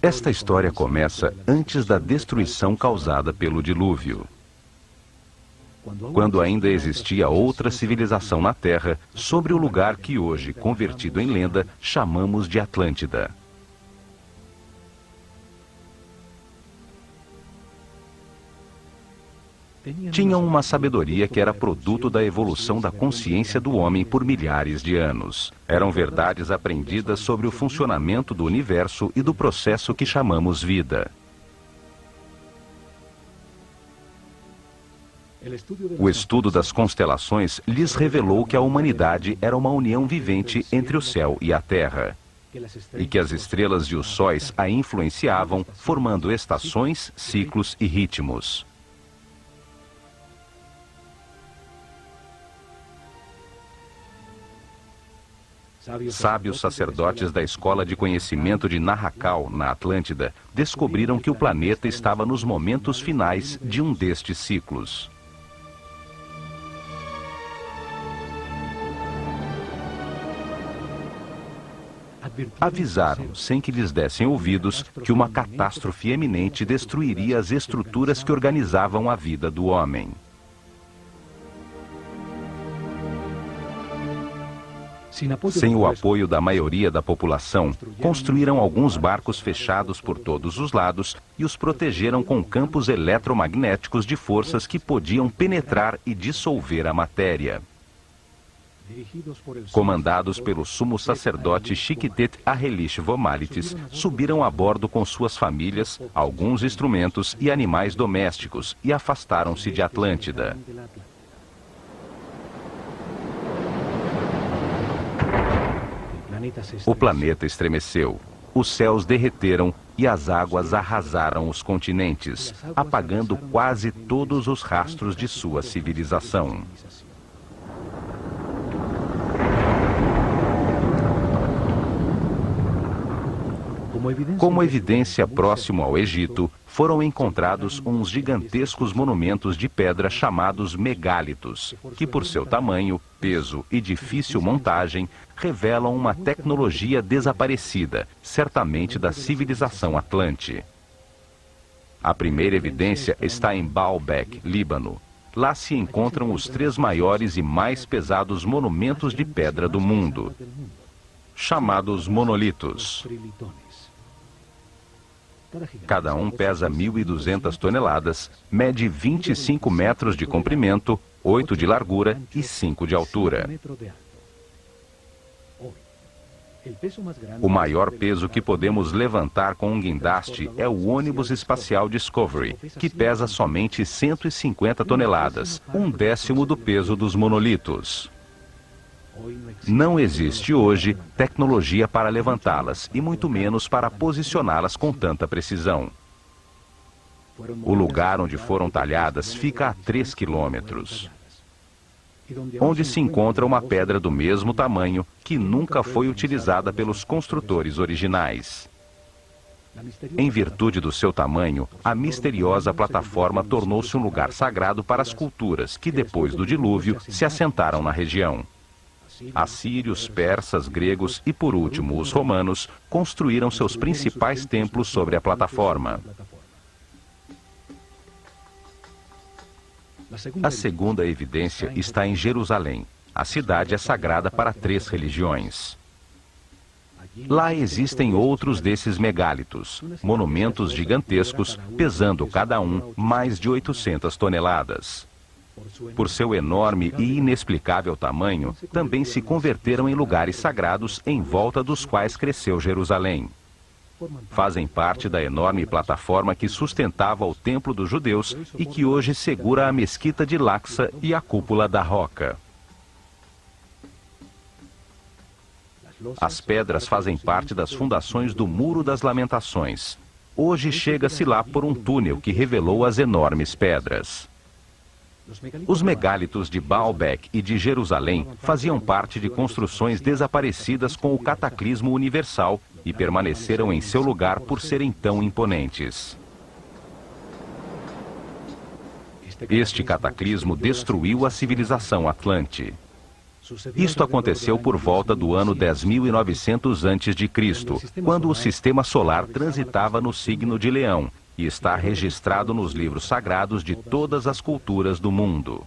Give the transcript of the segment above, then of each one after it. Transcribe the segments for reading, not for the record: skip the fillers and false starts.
Esta história começa antes da destruição causada pelo dilúvio, quando ainda existia outra civilização na Terra, sobre o lugar que hoje, convertido em lenda, chamamos de Atlântida. Tinham uma sabedoria que era produto da evolução da consciência do homem por milhares de anos. Eram verdades aprendidas sobre o funcionamento do universo e do processo que chamamos vida. O estudo das constelações lhes revelou que a humanidade era uma união vivente entre o céu e a terra, e que as estrelas e os sóis a influenciavam, formando estações, ciclos e ritmos. Sábios sacerdotes da Escola de Conhecimento de Narrakal, na Atlântida, descobriram que o planeta estava nos momentos finais de um destes ciclos. Avisaram, sem que lhes dessem ouvidos, que uma catástrofe eminente destruiria as estruturas que organizavam a vida do homem. Sem o apoio da maioria da população, construíram alguns barcos fechados por todos os lados e os protegeram com campos eletromagnéticos de forças que podiam penetrar e dissolver a matéria. Comandados pelo sumo sacerdote Chiquitet Arelish Vomalitis, subiram a bordo com suas famílias, alguns instrumentos e animais domésticos e afastaram-se de Atlântida. O planeta estremeceu, os céus derreteram e as águas arrasaram os continentes, apagando quase todos os rastros de sua civilização. Como evidência próximo ao Egito, foram encontrados uns gigantescos monumentos de pedra chamados megálitos, que por seu tamanho, peso e difícil montagem, revelam uma tecnologia desaparecida, certamente da civilização Atlante. A primeira evidência está em Baalbek, Líbano. Lá se encontram os 3 maiores e mais pesados monumentos de pedra do mundo, chamados monolitos. Cada um pesa 1.200 toneladas, mede 25 metros de comprimento, 8 de largura e 5 de altura. O maior peso que podemos levantar com um guindaste é o ônibus espacial Discovery, que pesa somente 150 toneladas, 1/10 do peso dos monolitos. Não existe hoje tecnologia para levantá-las e muito menos para posicioná-las com tanta precisão. O lugar onde foram talhadas fica a 3 quilômetros, onde se encontra uma pedra do mesmo tamanho que nunca foi utilizada pelos construtores originais. Em virtude do seu tamanho, a misteriosa plataforma tornou-se um lugar sagrado para as culturas que, depois do dilúvio, se assentaram na região. Assírios, persas, gregos e, por último, os romanos construíram seus principais templos sobre a plataforma. A segunda evidência está em Jerusalém. A cidade é sagrada para 3 religiões. Lá existem outros desses megálitos, monumentos gigantescos, pesando cada um mais de 800 toneladas. Por seu enorme e inexplicável tamanho, também se converteram em lugares sagrados em volta dos quais cresceu Jerusalém. Fazem parte da enorme plataforma que sustentava o templo dos judeus e que hoje segura a mesquita de Al-Aqsa e a cúpula da Roca. As pedras fazem parte das fundações do Muro das Lamentações. Hoje chega-se lá por um túnel que revelou as enormes pedras. Os megálitos de Baalbek e de Jerusalém faziam parte de construções desaparecidas com o cataclismo universal e permaneceram em seu lugar por serem tão imponentes. Este cataclismo destruiu a civilização Atlante. Isto aconteceu por volta do ano 10.900 a.C., quando o sistema solar transitava no signo de Leão, e está registrado nos livros sagrados de todas as culturas do mundo.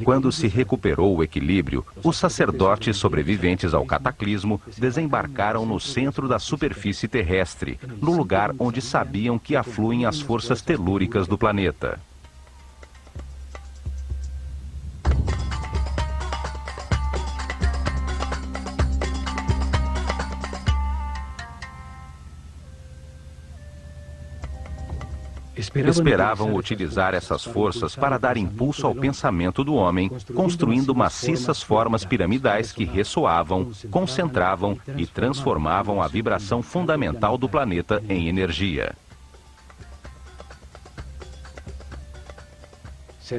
Quando se recuperou o equilíbrio, os sacerdotes sobreviventes ao cataclismo desembarcaram no centro da superfície terrestre, no lugar onde sabiam que afluem as forças telúricas do planeta. Esperavam utilizar essas forças para dar impulso ao pensamento do homem, construindo maciças formas piramidais que ressoavam, concentravam e transformavam a vibração fundamental do planeta em energia.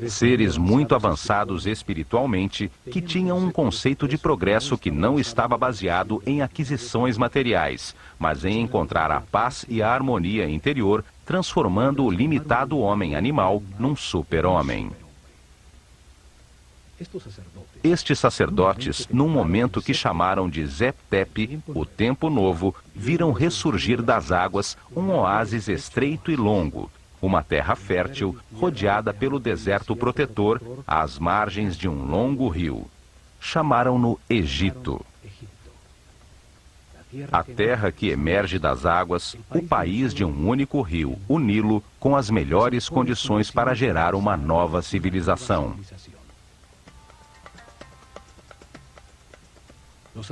Seres muito avançados espiritualmente, que tinham um conceito de progresso que não estava baseado em aquisições materiais, mas em encontrar a paz e a harmonia interior, transformando o limitado homem-animal num super-homem. Estes sacerdotes, num momento que chamaram de Zep-Tep, o tempo novo, viram ressurgir das águas um oásis estreito e longo, uma terra fértil, rodeada pelo deserto protetor, às margens de um longo rio. Chamaram-no Egito. A terra que emerge das águas, o país de um único rio, o Nilo, com as melhores condições para gerar uma nova civilização.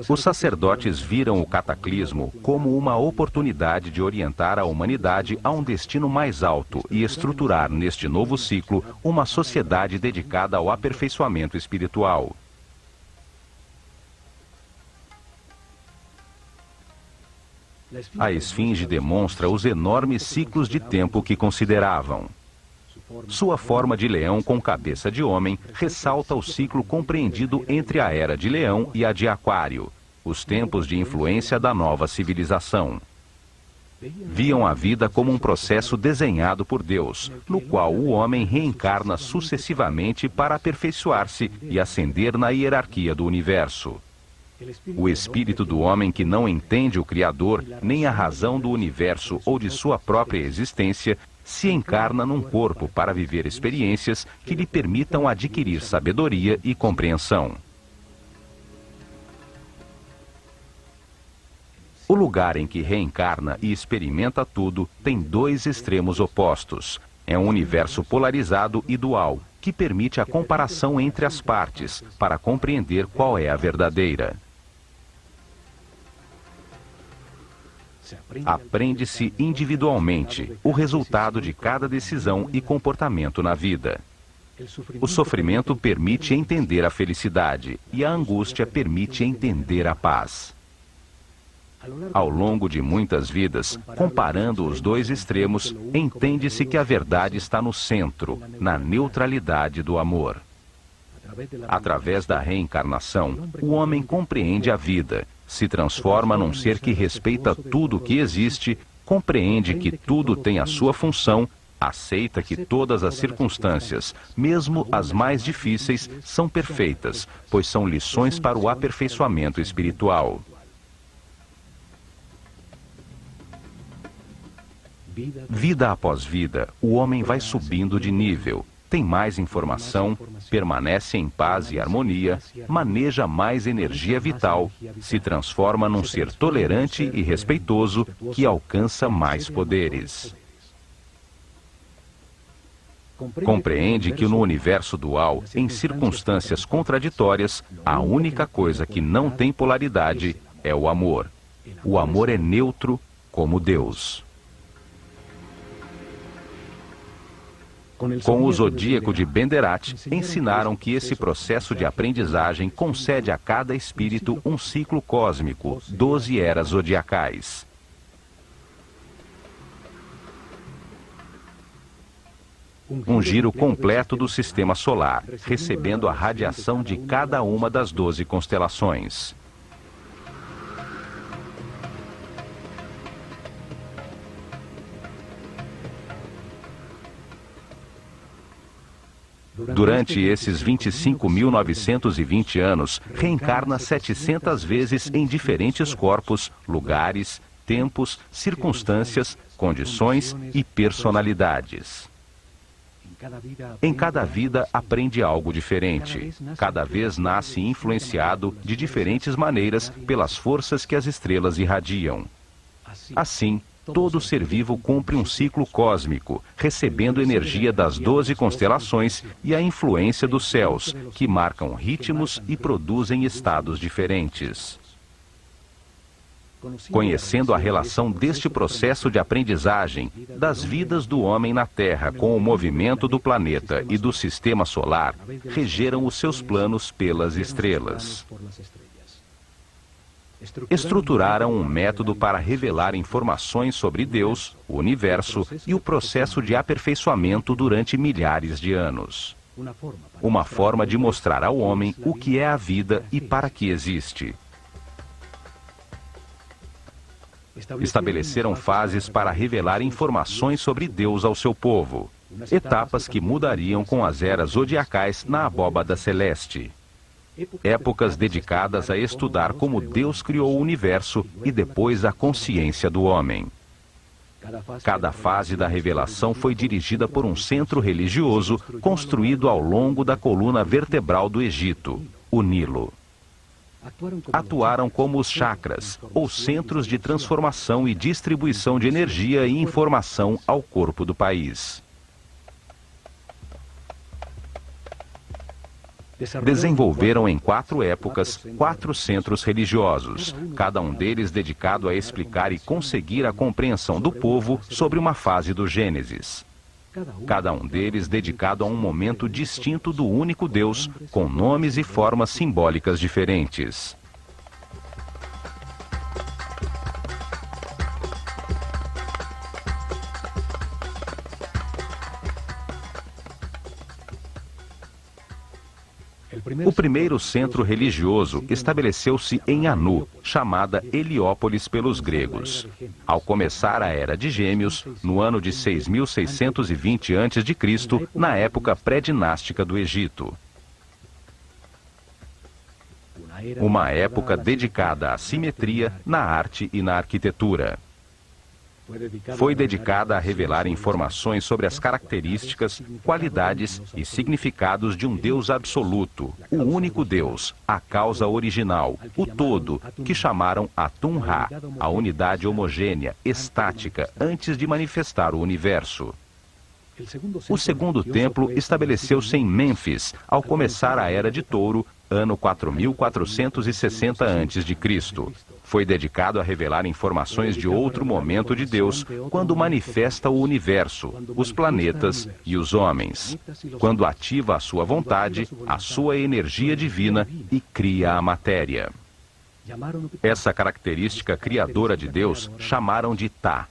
Os sacerdotes viram o cataclismo como uma oportunidade de orientar a humanidade a um destino mais alto e estruturar neste novo ciclo uma sociedade dedicada ao aperfeiçoamento espiritual. A esfinge demonstra os enormes ciclos de tempo que consideravam. Sua forma de leão com cabeça de homem ressalta o ciclo compreendido entre a Era de Leão e a de Aquário, os tempos de influência da nova civilização. Viam a vida como um processo desenhado por Deus, no qual o homem reencarna sucessivamente para aperfeiçoar-se e ascender na hierarquia do universo. O espírito do homem que não entende o Criador, nem a razão do universo ou de sua própria existência, se encarna num corpo para viver experiências que lhe permitam adquirir sabedoria e compreensão. O lugar em que reencarna e experimenta tudo tem dois extremos opostos. É um universo polarizado e dual, que permite a comparação entre as partes, para compreender qual é a verdadeira. Aprende-se individualmente o resultado de cada decisão e comportamento na vida. O sofrimento permite entender a felicidade e a angústia permite entender a paz. Ao longo de muitas vidas, comparando os dois extremos, entende-se que a verdade está no centro, na neutralidade do amor. Através da reencarnação, o homem compreende a vida, se transforma num ser que respeita tudo o que existe, compreende que tudo tem a sua função, aceita que todas as circunstâncias, mesmo as mais difíceis, são perfeitas, pois são lições para o aperfeiçoamento espiritual. Vida após vida, o homem vai subindo de nível, tem mais informação, permanece em paz e harmonia, maneja mais energia vital, se transforma num ser tolerante e respeitoso que alcança mais poderes. Compreende que no universo dual, em circunstâncias contraditórias, a única coisa que não tem polaridade é o amor. O amor é neutro como Deus. Com o zodíaco de Benderat, ensinaram que esse processo de aprendizagem concede a cada espírito um ciclo cósmico, 12 eras zodiacais. Um giro completo do sistema solar, recebendo a radiação de cada uma das 12 constelações. Durante esses 25.920 anos, reencarna 700 vezes em diferentes corpos, lugares, tempos, circunstâncias, condições e personalidades. Em cada vida aprende algo diferente. Cada vez nasce influenciado de diferentes maneiras pelas forças que as estrelas irradiam. Assim, todo ser vivo cumpre um ciclo cósmico, recebendo energia das 12 constelações e a influência dos céus, que marcam ritmos e produzem estados diferentes. Conhecendo a relação deste processo de aprendizagem, das vidas do homem na Terra com o movimento do planeta e do sistema solar, regeram os seus planos pelas estrelas. Estruturaram um método para revelar informações sobre Deus, o universo e o processo de aperfeiçoamento durante milhares de anos. Uma forma de mostrar ao homem o que é a vida e para que existe. Estabeleceram fases para revelar informações sobre Deus ao seu povo, etapas que mudariam com as eras zodiacais na abóbada celeste. Épocas dedicadas a estudar como Deus criou o universo e depois a consciência do homem. Cada fase da revelação foi dirigida por um centro religioso construído ao longo da coluna vertebral do Egito, o Nilo. Atuaram como os chakras, ou centros de transformação e distribuição de energia e informação ao corpo do país. Desenvolveram em 4 épocas 4 centros religiosos, cada um deles dedicado a explicar e conseguir a compreensão do povo sobre uma fase do Gênesis. Cada um deles dedicado a um momento distinto do único Deus, com nomes e formas simbólicas diferentes. O primeiro centro religioso estabeleceu-se em Anu, chamada Heliópolis pelos gregos. Ao começar a Era de Gêmeos, no ano de 6.620 a.C., na época pré-dinástica do Egito. Uma época dedicada à simetria na arte e na arquitetura. Foi dedicada a revelar informações sobre as características, qualidades e significados de um Deus absoluto, o único Deus, a causa original, o todo, que chamaram Atum-Ra, a unidade homogênea, estática, antes de manifestar o universo. O segundo templo estabeleceu-se em Mênfis, ao começar a Era de Touro, ano 4.460 a.C. Foi dedicado a revelar informações de outro momento de Deus, quando manifesta o universo, os planetas e os homens, quando ativa a sua vontade, a sua energia divina e cria a matéria. Essa característica criadora de Deus chamaram de Tá.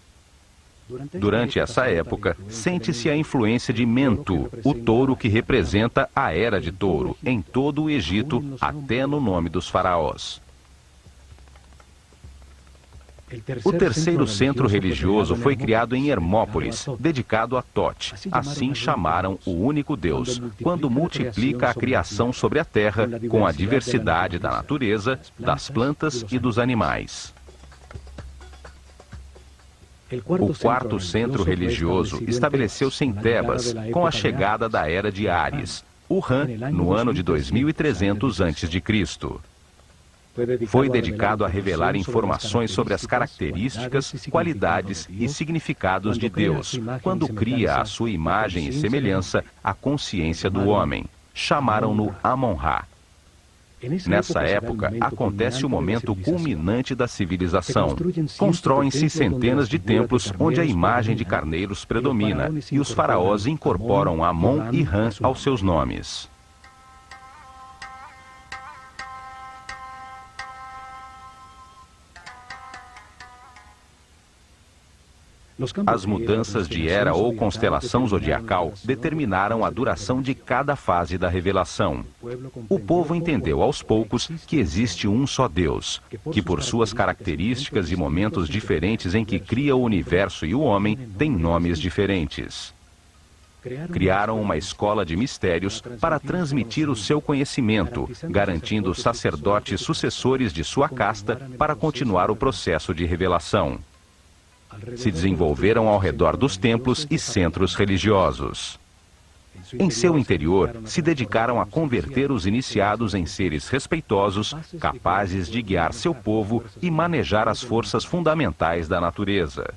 Durante essa época, sente-se a influência de Mentu, o touro que representa a Era de Touro, em todo o Egito, até no nome dos faraós. O terceiro centro religioso foi criado em Hermópolis, dedicado a Tote. Assim chamaram o único Deus, quando multiplica a criação sobre a terra com a diversidade da natureza, das plantas e dos animais. O quarto centro religioso estabeleceu-se em Tebas, com a chegada da Era de Áries, o Ram, no ano de 2300 a.C. Foi dedicado a revelar informações sobre as características, qualidades e significados de Deus, quando cria a sua imagem e semelhança a consciência do homem. Chamaram-no Amon-Ra. Nessa época, acontece o momento culminante da civilização. Constroem-se centenas de templos onde a imagem de carneiros predomina, e os faraós incorporam Amon e Ram aos seus nomes. As mudanças de era ou constelação zodiacal determinaram a duração de cada fase da revelação. O povo entendeu aos poucos que existe um só Deus, que por suas características e momentos diferentes em que cria o universo e o homem, tem nomes diferentes. Criaram uma escola de mistérios para transmitir o seu conhecimento, garantindo sacerdotes sucessores de sua casta para continuar o processo de revelação. Se desenvolveram ao redor dos templos e centros religiosos. Em seu interior, se dedicaram a converter os iniciados em seres respeitosos, capazes de guiar seu povo e manejar as forças fundamentais da natureza.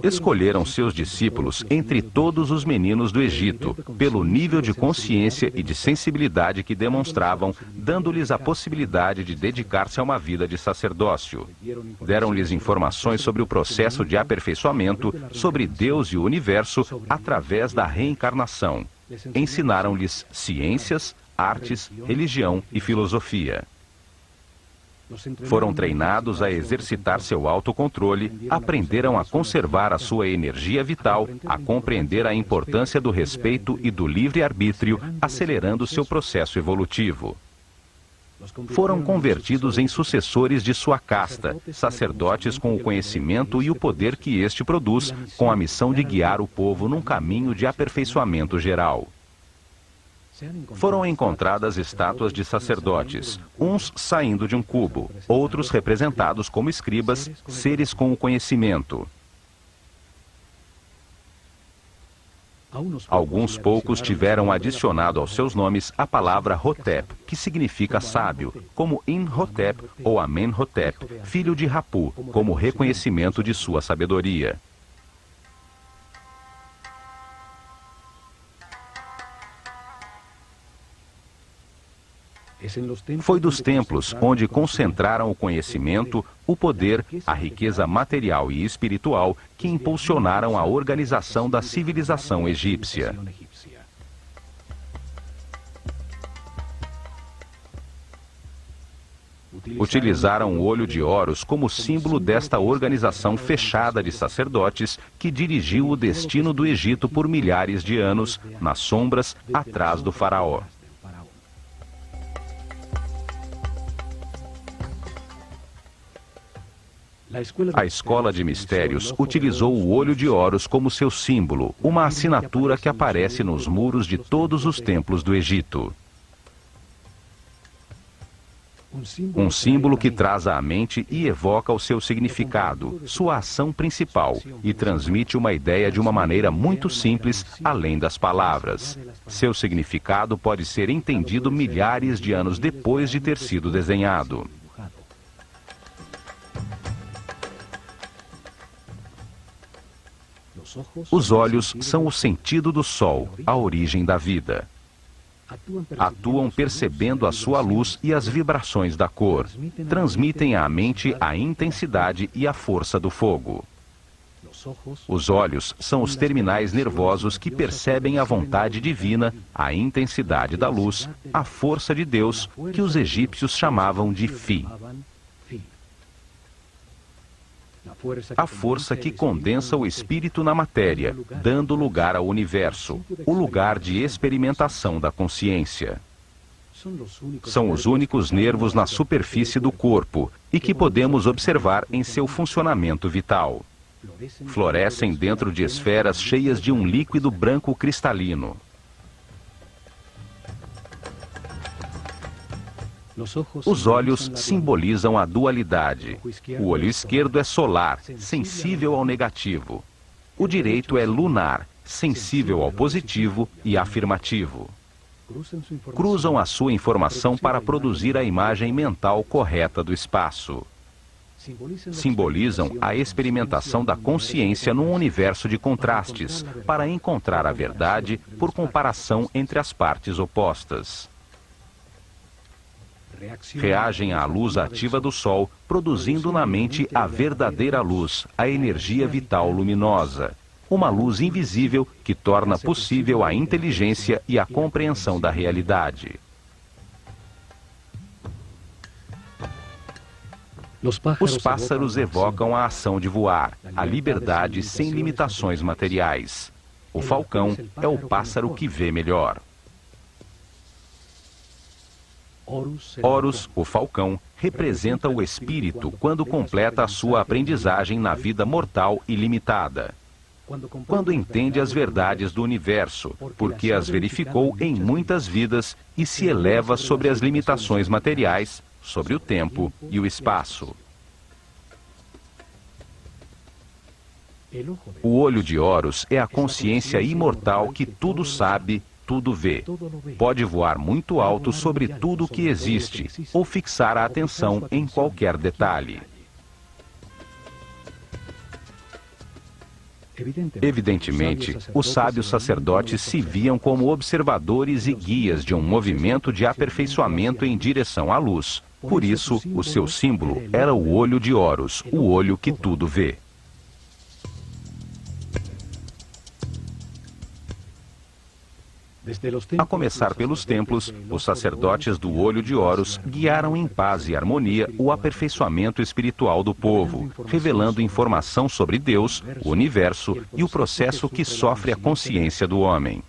Escolheram seus discípulos entre todos os meninos do Egito, pelo nível de consciência e de sensibilidade que demonstravam, dando-lhes a possibilidade de dedicar-se a uma vida de sacerdócio. Deram-lhes informações sobre o processo de aperfeiçoamento, sobre Deus e o universo, através da reencarnação. Ensinaram-lhes ciências, artes, religião e filosofia. Foram treinados a exercitar seu autocontrole, aprenderam a conservar a sua energia vital, a compreender a importância do respeito e do livre-arbítrio, acelerando seu processo evolutivo. Foram convertidos em sucessores de sua casta, sacerdotes com o conhecimento e o poder que este produz, com a missão de guiar o povo num caminho de aperfeiçoamento geral. Foram encontradas estátuas de sacerdotes, uns saindo de um cubo, outros representados como escribas, seres com o conhecimento. Alguns poucos tiveram adicionado aos seus nomes a palavra Hotep, que significa sábio, como Imhotep ou Amenhotep, filho de Rapu, como reconhecimento de sua sabedoria. Foi dos templos onde concentraram o conhecimento, o poder, a riqueza material e espiritual que impulsionaram a organização da civilização egípcia. Utilizaram o olho de Horus como símbolo desta organização fechada de sacerdotes que dirigiu o destino do Egito por milhares de anos, nas sombras, atrás do faraó. A escola de mistérios utilizou o olho de Horus como seu símbolo, uma assinatura que aparece nos muros de todos os templos do Egito. Um símbolo que traz à mente e evoca o seu significado, sua ação principal, e transmite uma ideia de uma maneira muito simples, além das palavras. Seu significado pode ser entendido milhares de anos depois de ter sido desenhado. Os olhos são o sentido do sol, a origem da vida. Atuam percebendo a sua luz e as vibrações da cor. Transmitem à mente a intensidade e a força do fogo. Os olhos são os terminais nervosos que percebem a vontade divina, a intensidade da luz, a força de Deus, que os egípcios chamavam de Fi. A força que condensa o espírito na matéria, dando lugar ao universo, o lugar de experimentação da consciência. São os únicos nervos na superfície do corpo e que podemos observar em seu funcionamento vital. Florescem dentro de esferas cheias de um líquido branco cristalino. Os olhos simbolizam a dualidade. O olho esquerdo é solar, sensível ao negativo. O direito é lunar, sensível ao positivo e afirmativo. Cruzam a sua informação para produzir a imagem mental correta do espaço. Simbolizam a experimentação da consciência num universo de contrastes, para encontrar a verdade por comparação entre as partes opostas. Reagem à luz ativa do Sol, produzindo na mente a verdadeira luz, a energia vital luminosa. Uma luz invisível que torna possível a inteligência e a compreensão da realidade. Os pássaros evocam a ação de voar, a liberdade sem limitações materiais. O falcão é o pássaro que vê melhor. Horus, o falcão, representa o espírito quando completa a sua aprendizagem na vida mortal e limitada. Quando entende as verdades do universo, porque as verificou em muitas vidas e se eleva sobre as limitações materiais, sobre o tempo e o espaço. O olho de Horus é a consciência imortal que tudo sabe, tudo vê. Pode voar muito alto sobre tudo que existe ou fixar a atenção em qualquer detalhe. Evidentemente, os sábios sacerdotes se viam como observadores e guias de um movimento de aperfeiçoamento em direção à luz. Por isso, o seu símbolo era o olho de Horus, o olho que tudo vê. A começar pelos templos, os sacerdotes do olho de Horus guiaram em paz e harmonia o aperfeiçoamento espiritual do povo, revelando informação sobre Deus, o universo e o processo que sofre a consciência do homem.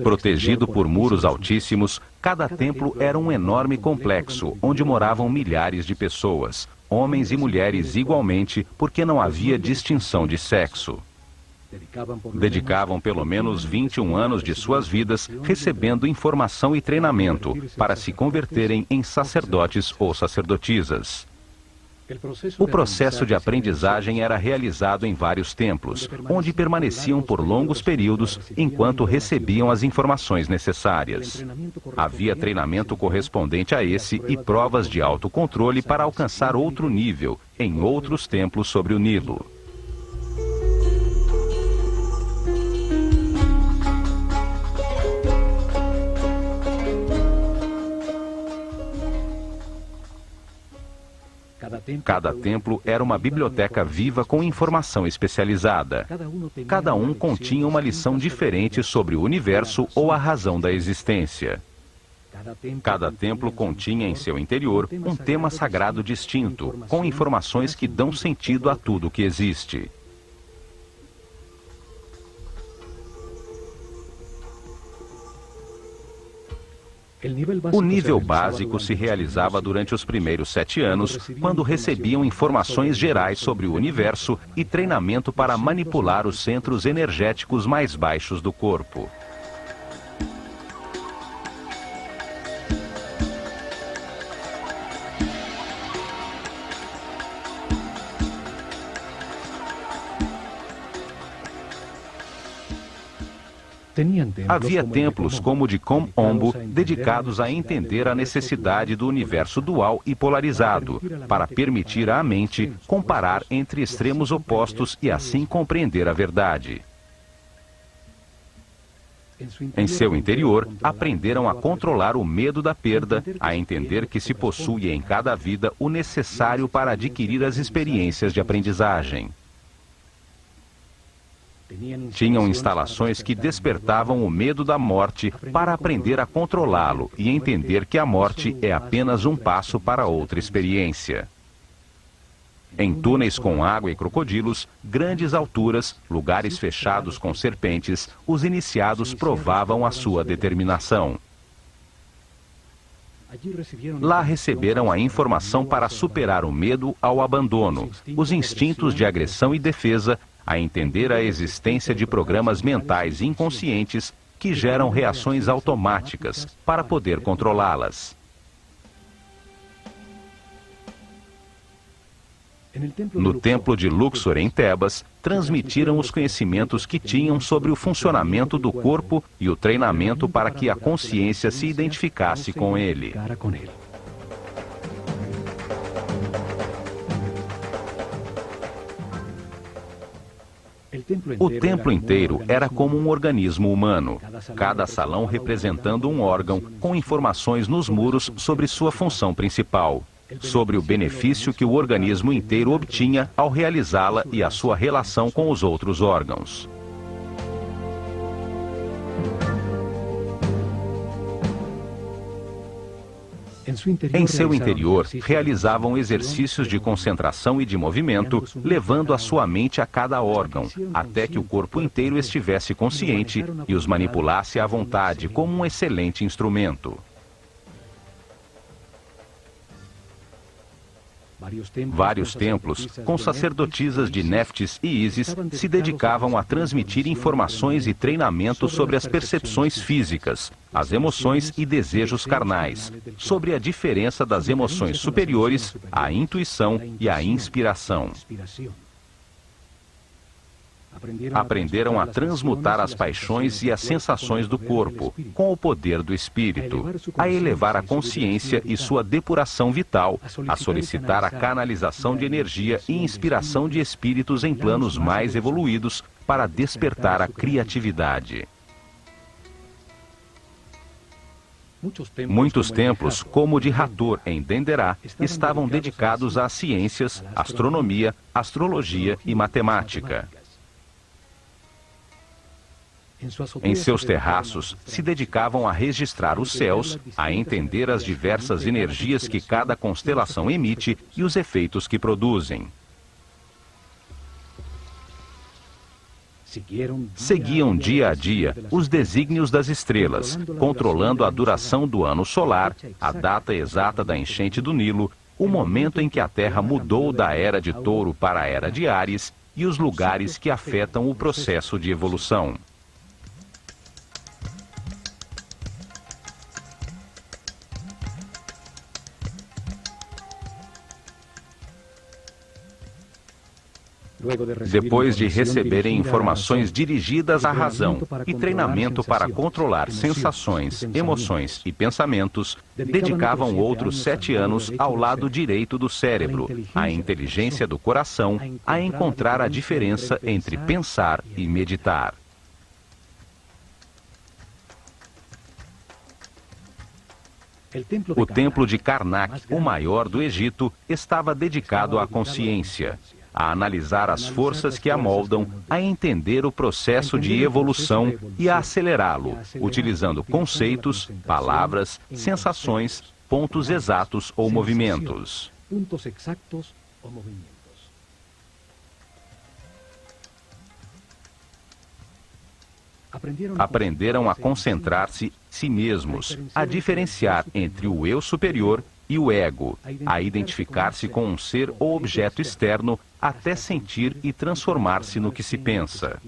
Protegido por muros altíssimos, cada templo era um enorme complexo, onde moravam milhares de pessoas, homens e mulheres igualmente, porque não havia distinção de sexo. Dedicavam pelo menos 21 anos de suas vidas recebendo informação e treinamento para se converterem em sacerdotes ou sacerdotisas. O processo de aprendizagem era realizado em vários templos, onde permaneciam por longos períodos enquanto recebiam as informações necessárias. Havia treinamento correspondente a esse e provas de autocontrole para alcançar outro nível em outros templos sobre o Nilo. Cada templo era uma biblioteca viva com informação especializada. Cada um continha uma lição diferente sobre o universo ou a razão da existência. Cada templo continha em seu interior um tema sagrado distinto, com informações que dão sentido a tudo que existe. O nível básico se realizava durante os primeiros 7 anos, quando recebiam informações gerais sobre o universo e treinamento para manipular os centros energéticos mais baixos do corpo. Havia templos como o de Kom Ombo, dedicados a entender a necessidade do universo dual e polarizado, para permitir à mente comparar entre extremos opostos e assim compreender a verdade. Em seu interior, aprenderam a controlar o medo da perda, a entender que se possui em cada vida o necessário para adquirir as experiências de aprendizagem. Tinham instalações que despertavam o medo da morte para aprender a controlá-lo e entender que a morte é apenas um passo para outra experiência. Em túneis com água e crocodilos, grandes alturas, lugares fechados com serpentes, os iniciados provavam a sua determinação. Lá receberam a informação para superar o medo ao abandono, os instintos de agressão e defesa, a entender a existência de programas mentais inconscientes que geram reações automáticas para poder controlá-las. No templo de Luxor, em Tebas, transmitiram os conhecimentos que tinham sobre o funcionamento do corpo e o treinamento para que a consciência se identificasse com ele. O templo inteiro era como um organismo humano, cada salão representando um órgão, com informações nos muros sobre sua função principal, sobre o benefício que o organismo inteiro obtinha ao realizá-la e a sua relação com os outros órgãos. Em seu interior, realizavam exercícios de concentração e de movimento, levando a sua mente a cada órgão, até que o corpo inteiro estivesse consciente e os manipulasse à vontade como um excelente instrumento. Vários templos, com sacerdotisas de Néftis e Ísis, se dedicavam a transmitir informações e treinamento sobre as percepções físicas, as emoções e desejos carnais, sobre a diferença das emoções superiores, a intuição e a inspiração. Aprenderam a transmutar as paixões e as sensações do corpo, com o poder do espírito, a elevar a consciência e sua depuração vital, a solicitar a canalização de energia e inspiração de espíritos em planos mais evoluídos para despertar a criatividade. Muitos templos, como o de Hathor, em Denderá, estavam dedicados às ciências, astronomia, astrologia e matemática. Em seus terraços, se dedicavam a registrar os céus, a entender as diversas energias que cada constelação emite e os efeitos que produzem. Seguiam dia a dia os desígnios das estrelas, controlando a duração do ano solar, a data exata da enchente do Nilo, o momento em que a Terra mudou da Era de Touro para a Era de Áries e os lugares que afetam o processo de evolução. Depois de receberem informações dirigidas à razão e treinamento para controlar sensações, emoções e pensamentos, dedicavam outros 7 anos ao lado direito do cérebro, à inteligência do coração, a encontrar a diferença entre pensar e meditar. O templo de Karnak, o maior do Egito, estava dedicado à consciência, a analisar as forças que a moldam, a entender o processo de evolução e a acelerá-lo, utilizando conceitos, palavras, sensações, pontos exatos ou movimentos. Aprenderam a concentrar-se em si mesmos, a diferenciar entre o eu superior e o ego, a identificar-se com um ser ou objeto externo, até sentir e transformar-se no que se pensa.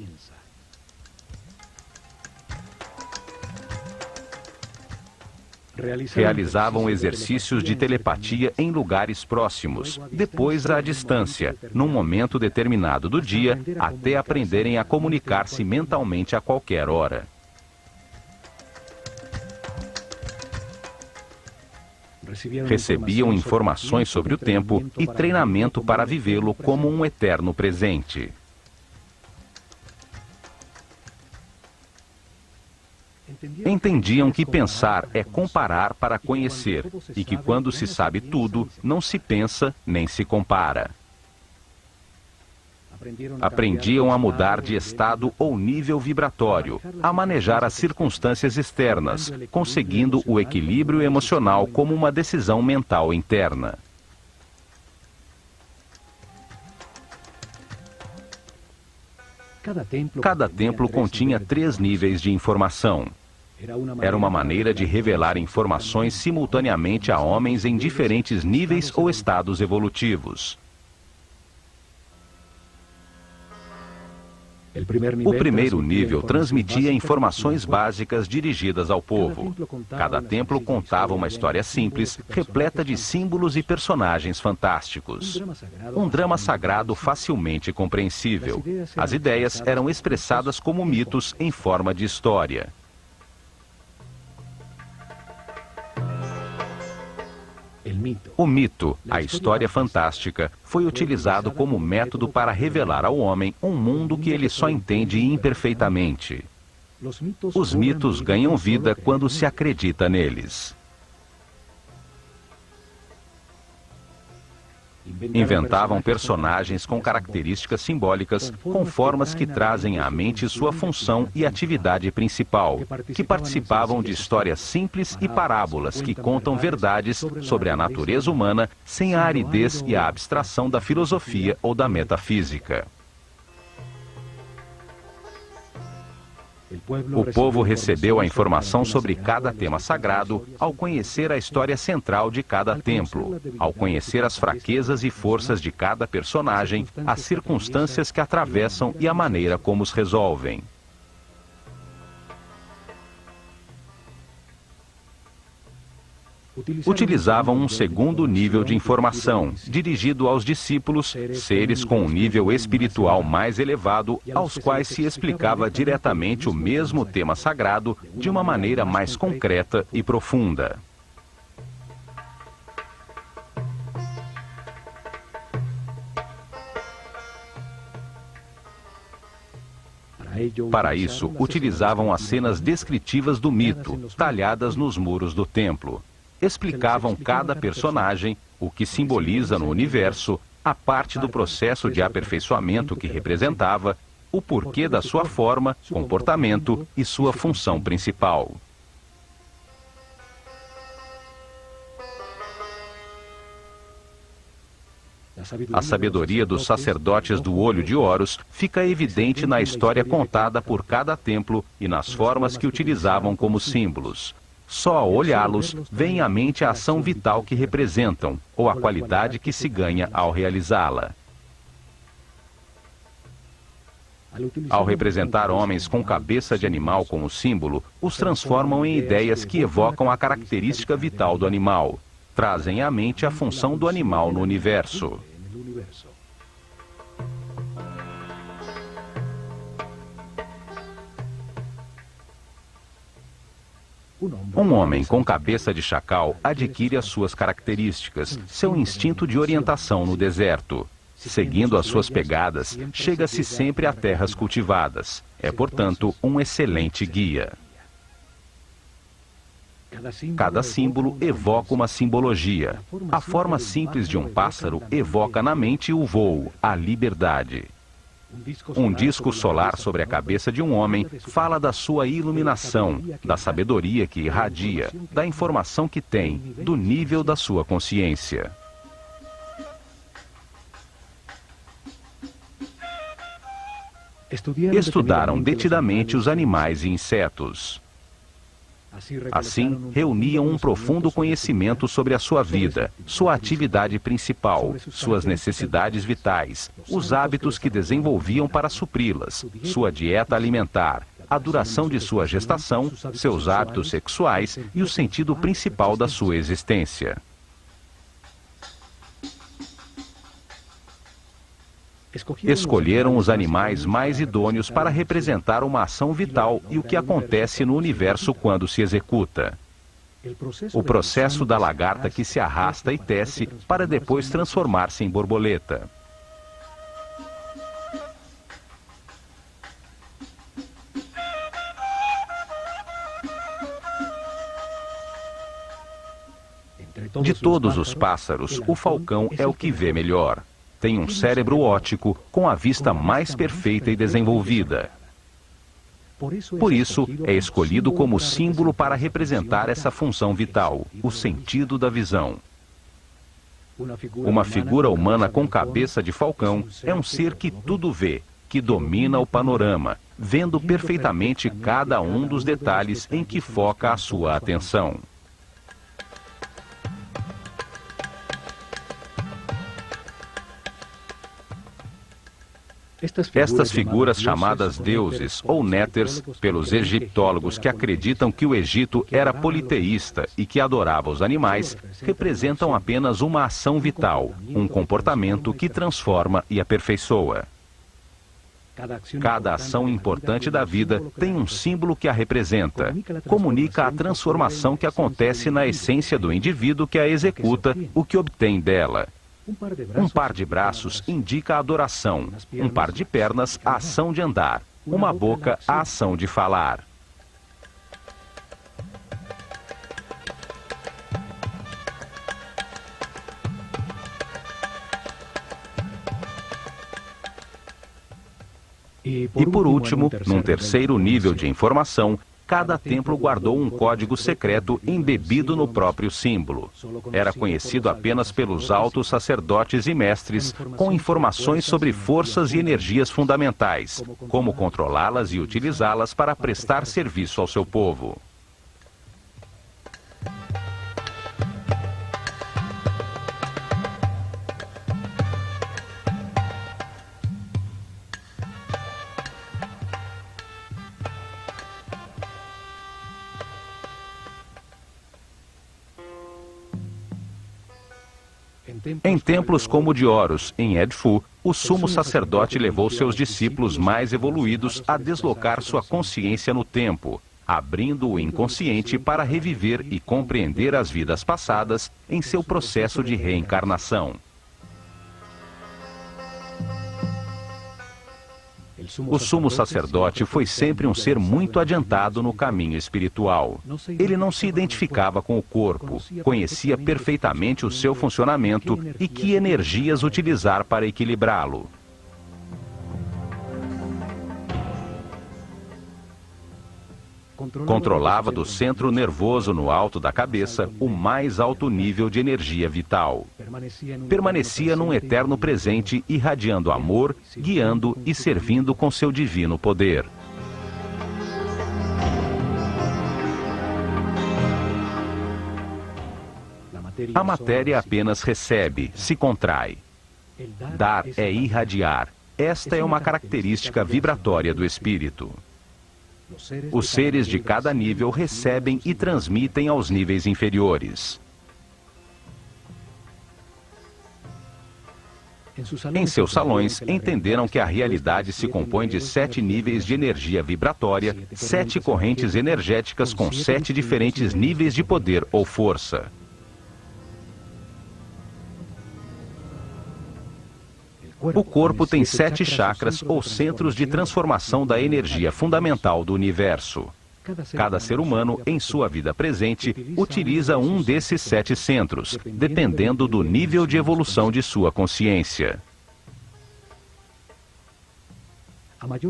Realizavam exercícios de telepatia em lugares próximos, depois à distância, num momento determinado do dia, até aprenderem a comunicar-se mentalmente a qualquer hora. Recebiam informações sobre o tempo e treinamento para vivê-lo como um eterno presente. Entendiam que pensar é comparar para conhecer e que quando se sabe tudo, não se pensa nem se compara. Aprendiam a mudar de estado ou nível vibratório, a manejar as circunstâncias externas, conseguindo o equilíbrio emocional como uma decisão mental interna. Cada templo continha 3 níveis de informação. Era uma maneira de revelar informações simultaneamente a homens em diferentes níveis ou estados evolutivos. O primeiro nível transmitia informações básicas dirigidas ao povo. Cada templo contava uma história simples, repleta de símbolos e personagens fantásticos. Um drama sagrado facilmente compreensível. As ideias eram expressadas como mitos em forma de história. O mito, a história fantástica, foi utilizado como método para revelar ao homem um mundo que ele só entende imperfeitamente. Os mitos ganham vida quando se acredita neles. Inventavam personagens com características simbólicas, com formas que trazem à mente sua função e atividade principal, que participavam de histórias simples e parábolas que contam verdades sobre a natureza humana sem a aridez e a abstração da filosofia ou da metafísica. O povo recebeu a informação sobre cada tema sagrado ao conhecer a história central de cada templo, ao conhecer as fraquezas e forças de cada personagem, as circunstâncias que atravessam e a maneira como os resolvem. Utilizavam um segundo nível de informação, dirigido aos discípulos, seres com um nível espiritual mais elevado, aos quais se explicava diretamente o mesmo tema sagrado de uma maneira mais concreta e profunda. Para isso, utilizavam as cenas descritivas do mito, talhadas nos muros do templo. Explicavam cada personagem, o que simboliza no universo, a parte do processo de aperfeiçoamento que representava, o porquê da sua forma, comportamento e sua função principal. A sabedoria dos sacerdotes do Olho de Horus fica evidente na história contada por cada templo e nas formas que utilizavam como símbolos. Só ao olhá-los, vem à mente a ação vital que representam, ou a qualidade que se ganha ao realizá-la. Ao representar homens com cabeça de animal como símbolo, os transformam em ideias que evocam a característica vital do animal. Trazem à mente a função do animal no universo. Um homem com cabeça de chacal adquire as suas características, seu instinto de orientação no deserto. Seguindo as suas pegadas, chega-se sempre a terras cultivadas. É, portanto, um excelente guia. Cada símbolo evoca uma simbologia. A forma simples de um pássaro evoca na mente o voo, a liberdade. Um disco solar sobre a cabeça de um homem fala da sua iluminação, da sabedoria que irradia, da informação que tem, do nível da sua consciência. Estudaram detidamente os animais e insetos. Assim, reuniam um profundo conhecimento sobre a sua vida, sua atividade principal, suas necessidades vitais, os hábitos que desenvolviam para supri-las, sua dieta alimentar, a duração de sua gestação, seus hábitos sexuais e o sentido principal da sua existência. Escolheram os animais mais idôneos para representar uma ação vital e o que acontece no universo quando se executa. O processo da lagarta que se arrasta e tece para depois transformar-se em borboleta. De todos os pássaros, o falcão é o que vê melhor. Tem um cérebro óptico com a vista mais perfeita e desenvolvida. Por isso, é escolhido como símbolo para representar essa função vital, o sentido da visão. Uma figura humana com cabeça de falcão é um ser que tudo vê, que domina o panorama, vendo perfeitamente cada um dos detalhes em que foca a sua atenção. Estas figuras chamadas deuses ou néters pelos egiptólogos que acreditam que o Egito era politeísta e que adorava os animais, representam apenas uma ação vital, um comportamento que transforma e aperfeiçoa. Cada ação importante da vida tem um símbolo que a representa, comunica a transformação que acontece na essência do indivíduo que a executa, o que obtém dela. Um par de braços indica a adoração, um par de pernas a ação de andar, uma boca a ação de falar. E por último, num terceiro nível de informação, cada templo guardou um código secreto embebido no próprio símbolo. Era conhecido apenas pelos altos sacerdotes e mestres, com informações sobre forças e energias fundamentais, como controlá-las e utilizá-las para prestar serviço ao seu povo. Em templos como o de Horus, em Edfu, o sumo sacerdote levou seus discípulos mais evoluídos a deslocar sua consciência no tempo, abrindo o inconsciente para reviver e compreender as vidas passadas em seu processo de reencarnação. O sumo sacerdote foi sempre um ser muito adiantado no caminho espiritual. Ele não se identificava com o corpo, conhecia perfeitamente o seu funcionamento e que energias utilizar para equilibrá-lo. Controlava do centro nervoso no alto da cabeça o mais alto nível de energia vital. Permanecia num eterno presente, irradiando amor, guiando e servindo com seu divino poder. A matéria apenas recebe, se contrai. Dar é irradiar. Esta é uma característica vibratória do espírito. Os seres de cada nível recebem e transmitem aos níveis inferiores. Em seus salões, entenderam que a realidade se compõe de 7 níveis de energia vibratória, 7 correntes energéticas com 7 diferentes níveis de poder ou força. O corpo tem 7 chakras ou centros de transformação da energia fundamental do universo. Cada ser humano, em sua vida presente, utiliza um desses 7 centros, dependendo do nível de evolução de sua consciência.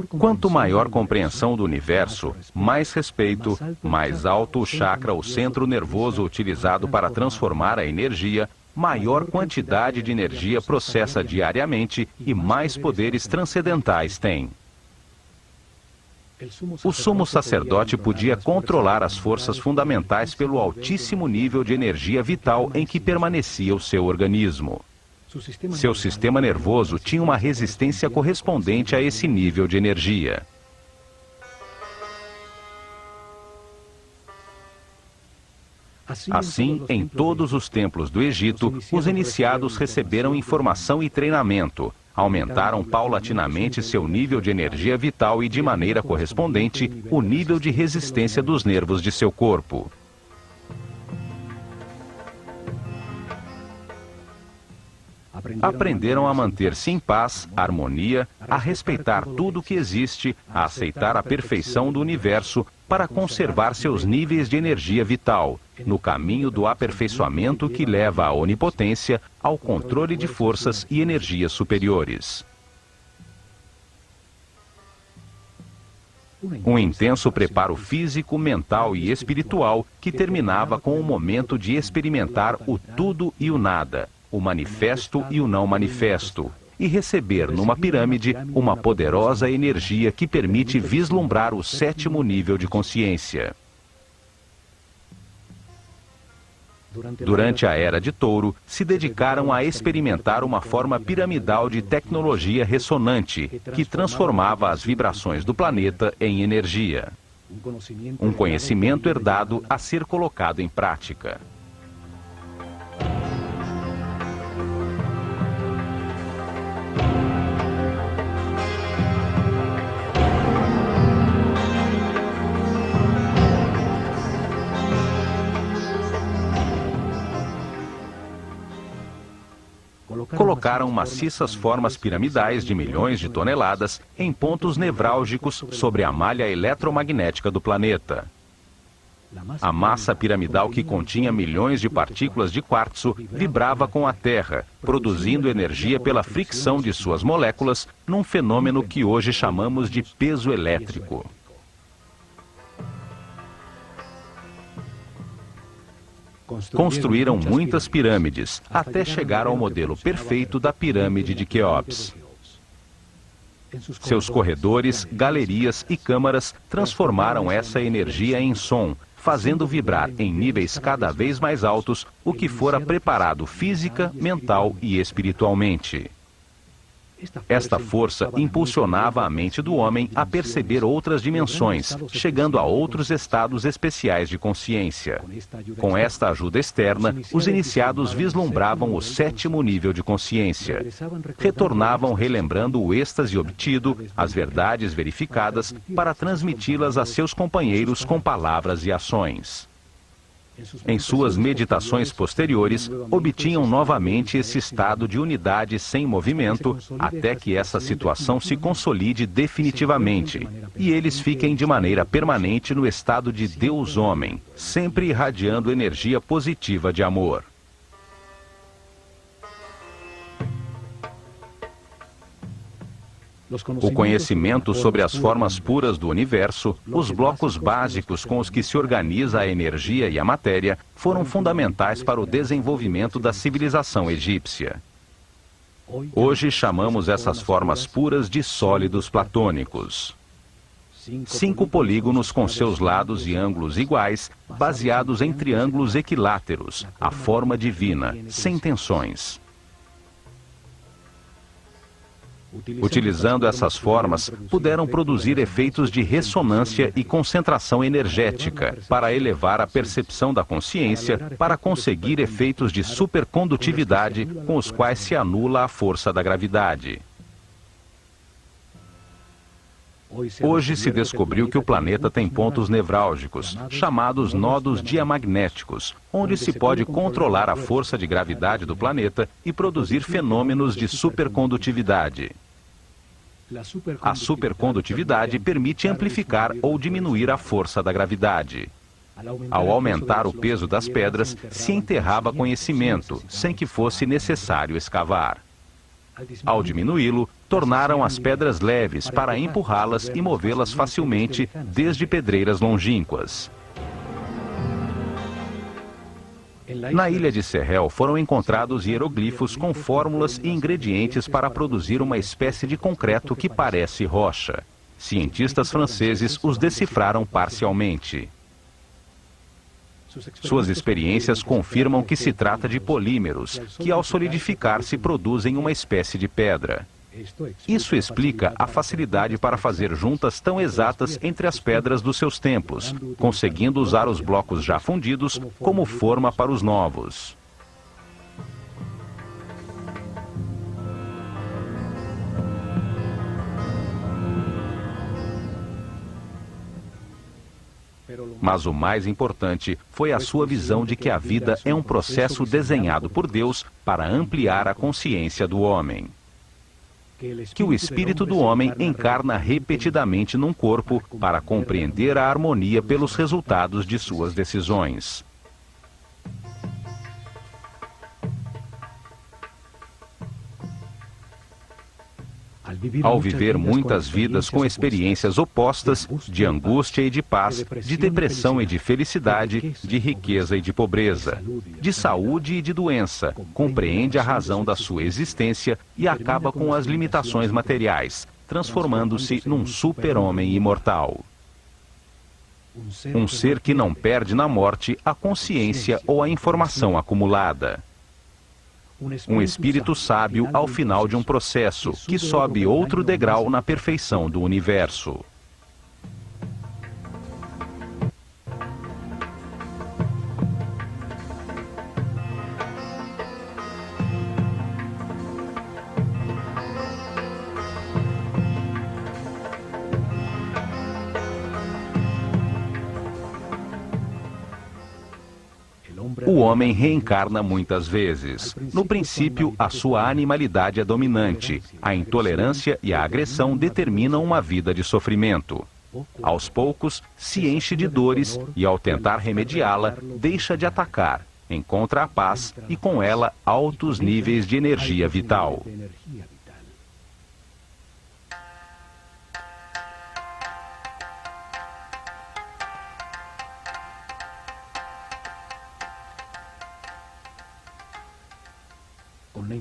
Quanto maior compreensão do universo, mais respeito, mais alto o chakra ou centro nervoso utilizado para transformar a energia, maior quantidade de energia processa diariamente e mais poderes transcendentais tem. O sumo sacerdote podia controlar as forças fundamentais pelo altíssimo nível de energia vital em que permanecia o seu organismo. Seu sistema nervoso tinha uma resistência correspondente a esse nível de energia. Assim, em todos os templos do Egito, os iniciados receberam informação e treinamento, aumentaram paulatinamente seu nível de energia vital e, de maneira correspondente, o nível de resistência dos nervos de seu corpo. Aprenderam a manter-se em paz, harmonia, a respeitar tudo o que existe, a aceitar a perfeição do universo, para conservar seus níveis de energia vital, no caminho do aperfeiçoamento que leva à onipotência, ao controle de forças e energias superiores. Um intenso preparo físico, mental e espiritual que terminava com o momento de experimentar o tudo e o nada, o manifesto e o não manifesto, e receber numa pirâmide uma poderosa energia que permite vislumbrar o 7º nível de consciência. Durante a Era de Touro, se dedicaram a experimentar uma forma piramidal de tecnologia ressonante, que transformava as vibrações do planeta em energia. Um conhecimento herdado a ser colocado em prática. Colocaram maciças formas piramidais de milhões de toneladas em pontos nevrálgicos sobre a malha eletromagnética do planeta. A massa piramidal, que continha milhões de partículas de quartzo, vibrava com a Terra, produzindo energia pela fricção de suas moléculas, num fenômeno que hoje chamamos de peso elétrico. Construíram muitas pirâmides, até chegar ao modelo perfeito da pirâmide de Quéops. Seus corredores, galerias e câmaras transformaram essa energia em som, fazendo vibrar em níveis cada vez mais altos o que fora preparado física, mental e espiritualmente. Esta força impulsionava a mente do homem a perceber outras dimensões, chegando a outros estados especiais de consciência. Com esta ajuda externa, os iniciados vislumbravam o 7º nível de consciência. Retornavam relembrando o êxtase obtido, as verdades verificadas, para transmiti-las a seus companheiros com palavras e ações. Em suas meditações posteriores, obtinham novamente esse estado de unidade sem movimento, até que essa situação se consolide definitivamente, e eles fiquem de maneira permanente no estado de Deus-Homem, sempre irradiando energia positiva de amor. O conhecimento sobre as formas puras do universo, os blocos básicos com os que se organiza a energia e a matéria, foram fundamentais para o desenvolvimento da civilização egípcia. Hoje chamamos essas formas puras de sólidos platônicos. 5 polígonos com seus lados e ângulos iguais, baseados em triângulos equiláteros, a forma divina, sem tensões. Utilizando essas formas, puderam produzir efeitos de ressonância e concentração energética, para elevar a percepção da consciência, para conseguir efeitos de supercondutividade, com os quais se anula a força da gravidade. Hoje se descobriu que o planeta tem pontos nevrálgicos, chamados nodos diamagnéticos, onde se pode controlar a força de gravidade do planeta e produzir fenômenos de supercondutividade. A supercondutividade permite amplificar ou diminuir a força da gravidade. Ao aumentar o peso das pedras, se enterrava conhecimento, sem que fosse necessário escavar. Ao diminuí-lo, tornaram as pedras leves para empurrá-las e movê-las facilmente, desde pedreiras longínquas. Na ilha de Sehel foram encontrados hieroglifos com fórmulas e ingredientes para produzir uma espécie de concreto que parece rocha. Cientistas franceses os decifraram parcialmente. Suas experiências confirmam que se trata de polímeros, que ao solidificar-se produzem uma espécie de pedra. Isso explica a facilidade para fazer juntas tão exatas entre as pedras dos seus templos, conseguindo usar os blocos já fundidos como forma para os novos. Mas o mais importante foi a sua visão de que a vida é um processo desenhado por Deus para ampliar a consciência do homem. Que o espírito do homem encarna repetidamente num corpo para compreender a harmonia pelos resultados de suas decisões. Ao viver muitas vidas com experiências opostas, de angústia e de paz, de depressão e de felicidade, de riqueza e de pobreza, de saúde e de doença, compreende a razão da sua existência e acaba com as limitações materiais, transformando-se num super-homem imortal. Um ser que não perde na morte a consciência ou a informação acumulada. Um espírito sábio ao final de um processo, que sobe outro degrau na perfeição do universo. O homem reencarna muitas vezes. No princípio, a sua animalidade é dominante. A intolerância e a agressão determinam uma vida de sofrimento. Aos poucos, se enche de dores e, ao tentar remediá-la, deixa de atacar, encontra a paz e, com ela, altos níveis de energia vital.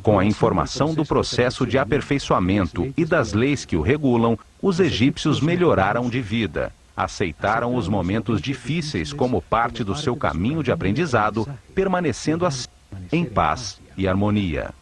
Com a informação do processo de aperfeiçoamento e das leis que o regulam, os egípcios melhoraram de vida, aceitaram os momentos difíceis como parte do seu caminho de aprendizado, permanecendo assim em paz e harmonia.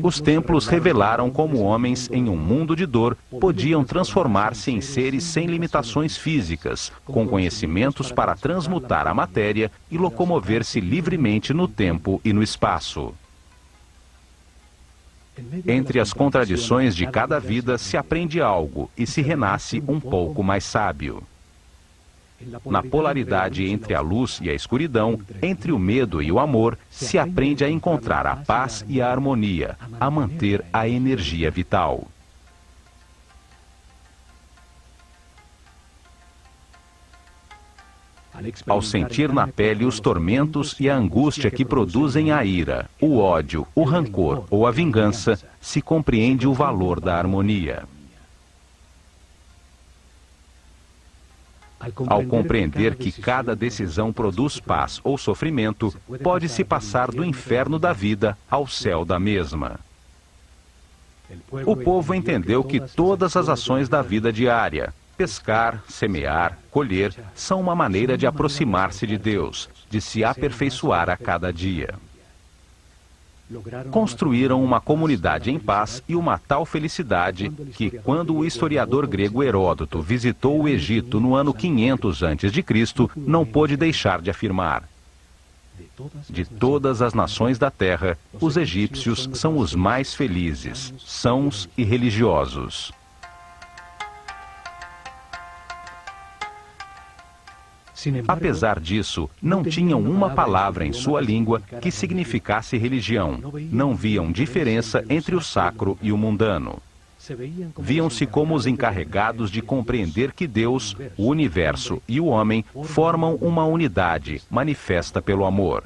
Os templos revelaram como homens, em um mundo de dor, podiam transformar-se em seres sem limitações físicas, com conhecimentos para transmutar a matéria e locomover-se livremente no tempo e no espaço. Entre as contradições de cada vida se aprende algo e se renasce um pouco mais sábio. Na polaridade entre a luz e a escuridão, entre o medo e o amor, se aprende a encontrar a paz e a harmonia, a manter a energia vital. Ao sentir na pele os tormentos e a angústia que produzem a ira, o ódio, o rancor ou a vingança, se compreende o valor da harmonia. Ao compreender que cada decisão produz paz ou sofrimento, pode-se passar do inferno da vida ao céu da mesma. O povo entendeu que todas as ações da vida diária, pescar, semear, colher, são uma maneira de aproximar-se de Deus, de se aperfeiçoar a cada dia. Construíram uma comunidade em paz e uma tal felicidade que, quando o historiador grego Heródoto visitou o Egito no ano 500 a.C., não pôde deixar de afirmar: de todas as nações da terra, os egípcios são os mais felizes, sãos e religiosos. Apesar disso, não tinham uma palavra em sua língua que significasse religião. Não viam diferença entre o sacro e o mundano. Viam-se como os encarregados de compreender que Deus, o universo e o homem formam uma unidade manifesta pelo amor.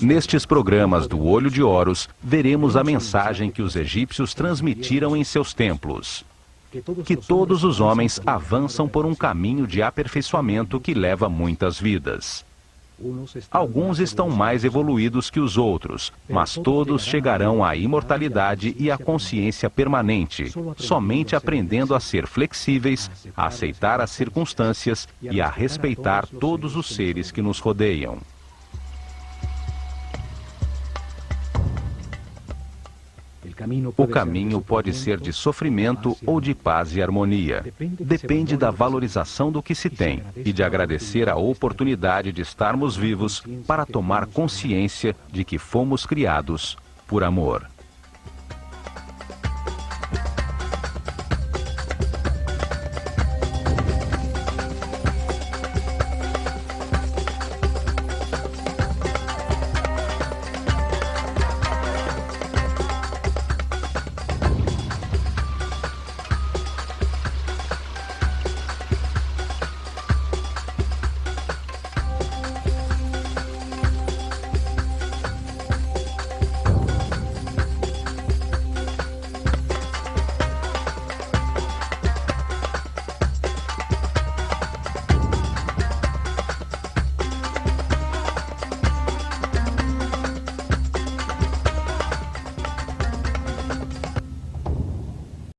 Nestes programas do Olho de Horus, veremos a mensagem que os egípcios transmitiram em seus templos: que todos os homens avançam por um caminho de aperfeiçoamento que leva muitas vidas. Alguns estão mais evoluídos que os outros, mas todos chegarão à imortalidade e à consciência permanente, somente aprendendo a ser flexíveis, a aceitar as circunstâncias e a respeitar todos os seres que nos rodeiam. O caminho pode ser de sofrimento ou de paz e harmonia. Depende da valorização do que se tem e de agradecer a oportunidade de estarmos vivos para tomar consciência de que fomos criados por amor.